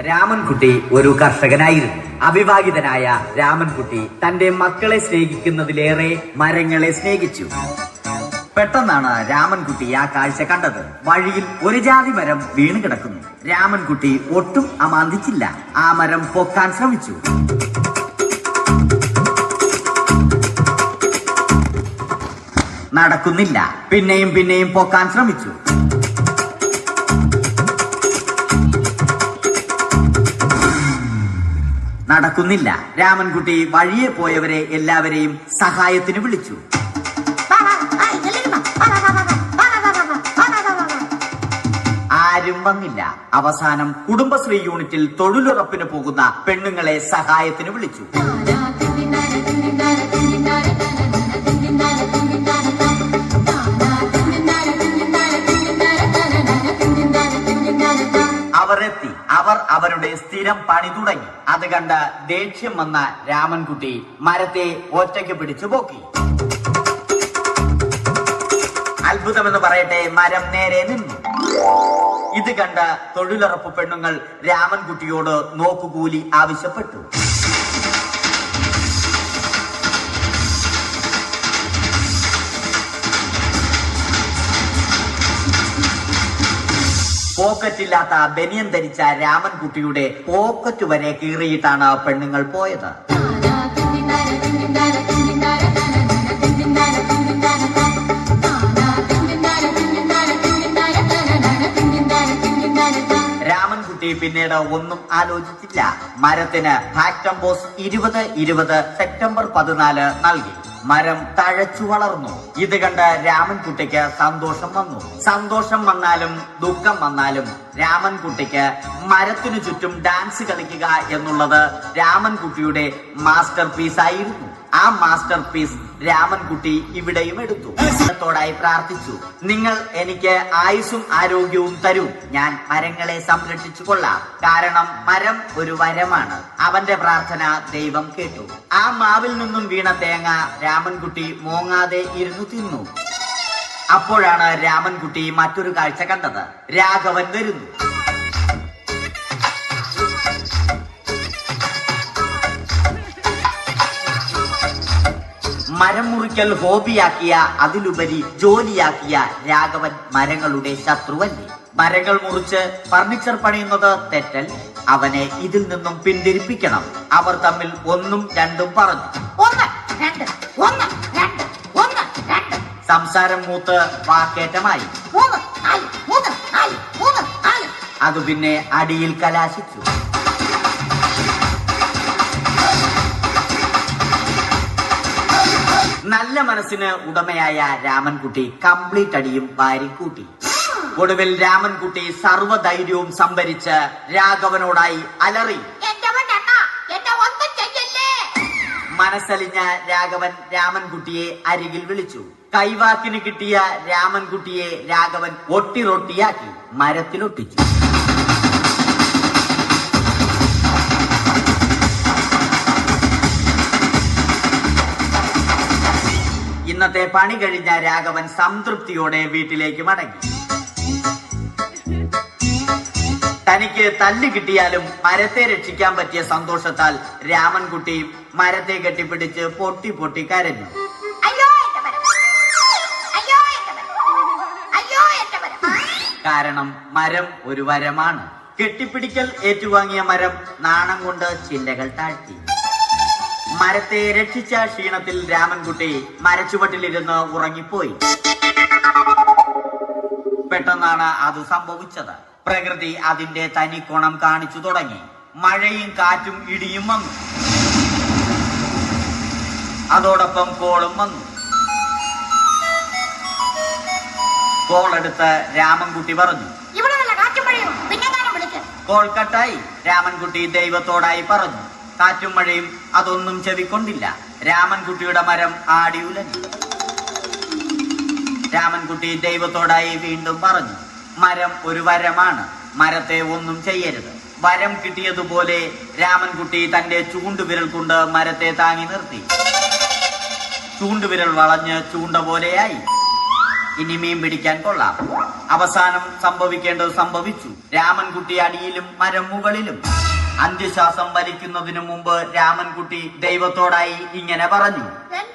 രാമൻകുട്ടി ഒരു കർഷകനായിരുന്നു. അവിവാഹിതനായ രാമൻകുട്ടി തന്റെ മക്കളെ സ്നേഹിക്കുന്നതിലേറെ മരങ്ങളെ സ്നേഹിച്ചു. പെട്ടെന്നാണ് രാമൻകുട്ടി ആ കാഴ്ച കണ്ടത്. വഴിയിൽ ഒരു ജാതി മരം വീണ് കിടക്കുന്നു. രാമൻകുട്ടി ഒട്ടും അമാന്തിച്ചില്ല. ആ മരം പൊക്കാൻ ശ്രമിച്ചു. നടക്കുന്നില്ല. പിന്നെയും പിന്നെയും പൊക്കാൻ ശ്രമിച്ചു. നടക്കുന്നില്ല. രാമൻകുട്ടി വഴിയെ പോയവരെ എല്ലാവരെയും സഹായത്തിന് വിളിച്ചു. ആരും വന്നില്ല. അവസാനം കുടുംബശ്രീ യൂണിറ്റിൽ തൊഴിലുറപ്പിന് പോകുന്ന പെണ്ണുങ്ങളെ സഹായത്തിന് വിളിച്ചു. അവരെത്തി. അവർ അവരുടെ സ്ഥിരം പണി തുടങ്ങി. അത് കണ്ട ദേഷ്യം വന്ന രാമൻകുട്ടി മരത്തെ ഒറ്റയ്ക്ക് പിടിച്ചു പോക്കി. അത്ഭുതമെന്ന് പറയട്ടെ, മരം നേരെ നിന്നു. ഇത് കണ്ട തൊഴിലുറപ്പ് പെണ്ണുങ്ങൾ രാമൻകുട്ടിയോട് നോക്കുകൂലി ആവശ്യപ്പെട്ടു. പോക്കറ്റില്ലാത്ത ബനിയൻ ധരിച്ച രാമൻകുട്ടിയുടെ പോക്കറ്റ് വരെ കീറിയിട്ടാണ് പെണ്ണുങ്ങൾ പോയത്. രാമൻകുട്ടി പിന്നീട് ഒന്നും ആലോചിച്ചില്ല. മരത്തിന് ഫാക്ടംബോസ് 2020 സെപ്റ്റംബർ 14 നൽകി. മരം തഴച്ചു വളർന്നു. ഇത് കണ്ട് രാമൻകുട്ടിക്ക് സന്തോഷം വന്നു. സന്തോഷം വന്നാലും ദുഃഖം വന്നാലും രാമൻകുട്ടിക്ക് മരത്തിനു ചുറ്റും ഡാൻസ് കളിക്കുക എന്നുള്ളത് രാമൻകുട്ടിയുടെ മാസ്റ്റർ പീസ് ആയിരുന്നു. ആ മാസ്റ്റർ പീസ് രാമൻകുട്ടി ഇവിടെയും എടുത്തു. ോടായി പ്രാർത്ഥിച്ചു, നിങ്ങൾ എനിക്ക് ആയുസ്സും ആരോഗ്യവും തരൂ. ഞാൻ മരങ്ങളെ സംരക്ഷിച്ചു കൊള്ളാം. കാരണം മരം ഒരു വരമാണ്. അവന്റെ പ്രാർത്ഥന ദൈവം കേട്ടു. ആ മാവിൽ നിന്നും വീണ തേങ്ങ രാമൻകുട്ടി മോങ്ങാതെ ഇരുന്നു തിന്നു. അപ്പോഴാണ് രാമൻകുട്ടി മറ്റൊരു കാഴ്ച കണ്ടത്. രാഘവൻ വരുന്നു. മരം മുറിക്കൽ ഹോബിയാക്കിയ, അതിലുപരി ജോലിയാക്കിയ രാഘവൻ മരങ്ങളുടെ ശത്രുവല്ലേ. മരങ്ങൾ മുറിച്ച് ഫർണിച്ചർ പണിയുന്നത് തെറ്റൽ. അവനെ ഇതിൽ നിന്നും പിന്തിരിപ്പിക്കണം. അവർ തമ്മിൽ ഒന്നും രണ്ടും പറഞ്ഞു. സംസാരം മൂത്ത് വാക്കേറ്റമായി. അത് പിന്നെ അടിയിൽ കലാശിച്ചു. നല്ല മനസ്സിന് ഉടമയായ രാമൻകുട്ടി കംപ്ലീറ്റ് അടിയും വാരിക്കൂട്ടി. ഒടുവിൽ രാമൻകുട്ടി സർവ്വധൈര്യവും സംഭരിച്ച് രാഘവനോടായി അലറി. മനസ്സലിഞ്ഞ രാഘവൻ രാമൻകുട്ടിയെ അരികിൽ വിളിച്ചു. കൈവാക്കിന് കിട്ടിയ രാമൻകുട്ടിയെ രാഘവൻ ഒട്ടിറൊട്ടിയാക്കി മരത്തിലൊട്ടിച്ചു. ഇന്നത്തെ പണി കഴിഞ്ഞ രാഘവൻ സംതൃപ്തിയോടെ വീട്ടിലേക്ക് മടങ്ങി. തനിക്ക് തല്ല് കിട്ടിയാലും മരത്തെ രക്ഷിക്കാൻ പറ്റിയ സന്തോഷത്താൽ രാമൻകുട്ടി മരത്തെ കെട്ടിപ്പിടിച്ച് പൊട്ടി പൊട്ടി കരഞ്ഞു. കാരണം മരം ഒരു വരമാണ്. കെട്ടിപ്പിടിക്കൽ ഏറ്റുവാങ്ങിയ മരം നാണം കൊണ്ട് ചില്ലകൾ താഴ്ത്തി. മരത്തെ രക്ഷിച്ച ക്ഷീണത്തിൽ രാമൻകുട്ടി മരച്ചുവട്ടിലിരുന്ന് ഉറങ്ങിപ്പോയി. പെട്ടെന്നാണ് അത് സംഭവിച്ചത്. പ്രകൃതി അതിന്റെ തനിക്കോണം കാണിച്ചു തുടങ്ങി. മഴയും കാറ്റും ഇടിയും വന്നു. അതോടൊപ്പം കോളും വന്നു. കോളെടുത്ത് രാമൻകുട്ടി പറഞ്ഞു. കോൾ കട്ടായി. രാമൻകുട്ടി ദൈവത്തോടായി പറഞ്ഞു. കാറ്റും മഴയും അതൊന്നും ചെവിക്കൊണ്ടില്ല. രാമൻകുട്ടിയുടെ മരം ആടി ഉലഞ്ഞു. രാമൻകുട്ടി ദൈവത്തോടായി വീണ്ടും പറഞ്ഞു, മരം ഒരു വരമാണ്. മരത്തെ ഒന്നും ചെയ്യരുത്. വരം കിട്ടിയതുപോലെ രാമൻകുട്ടി തന്റെ ചൂണ്ടുവിരൽ കൊണ്ട് മരത്തെ താങ്ങി നിർത്തി. ചൂണ്ടുവിരൽ വളഞ്ഞ് ചൂണ്ട പോലെയായി. ഇനി മീൻ പിടിക്കാൻ കൊള്ളാം. അവസാനം സംഭവിക്കേണ്ടത് സംഭവിച്ചു. രാമൻകുട്ടി അടിയിലും മരം മുകളിലും. അന്ത്യശ്വാസം വലിക്കുന്നതിനു മുമ്പ് രാമൻകുട്ടി ദൈവത്തോടായി ഇങ്ങനെ പറഞ്ഞു: